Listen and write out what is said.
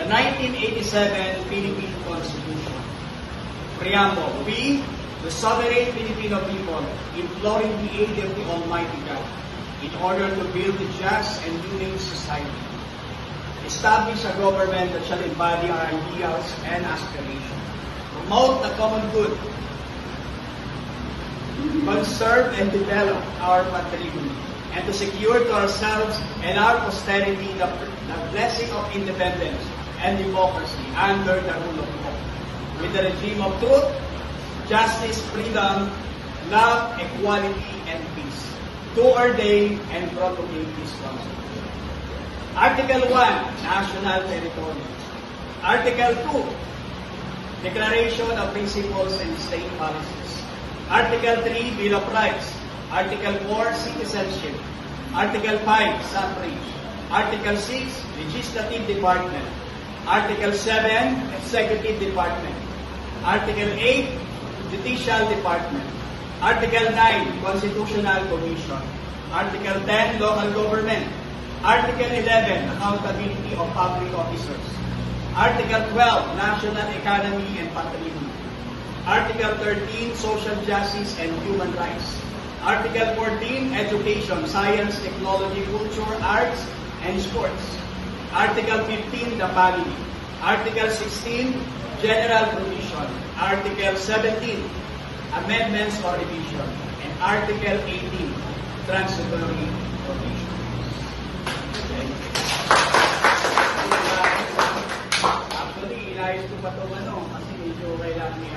The 1987 Philippine Constitution. Preamble. We, the sovereign Filipino people, imploring the aid of the Almighty God, in order to build a just and humane society, establish a government that shall embody our ideals and aspirations, promote the common good, conserve and develop our patrimony, and to secure to ourselves and our posterity the blessing of independence and democracy under the rule of law, with the regime of truth, justice, freedom, love, equality, and peace, to ordain and promulgate this Constitution. Article 1, National Territory. Article 2, Declaration of Principles and State Policies. Article 3, Bill of Rights. Article 4, Citizenship. Article 5, Suffrage. Article 6, Legislative Department. Article 7, Executive Department. Article 8, Judicial Department. Article 9, Constitutional Commission. Article 10, Local Government. Article 11, Accountability of Public Officers. Article 12, National Economy and Patrimony. Article 13, Social Justice and Human Rights. Article 14, Education, Science, Technology, Culture, Arts, and Sports. Article 15, the Family. Article 16, General Provision. Article 17, Amendments or Revision. And Article 18, Transitory Provision. Actually, inayos ko pa ito kasi medyo kailangan ni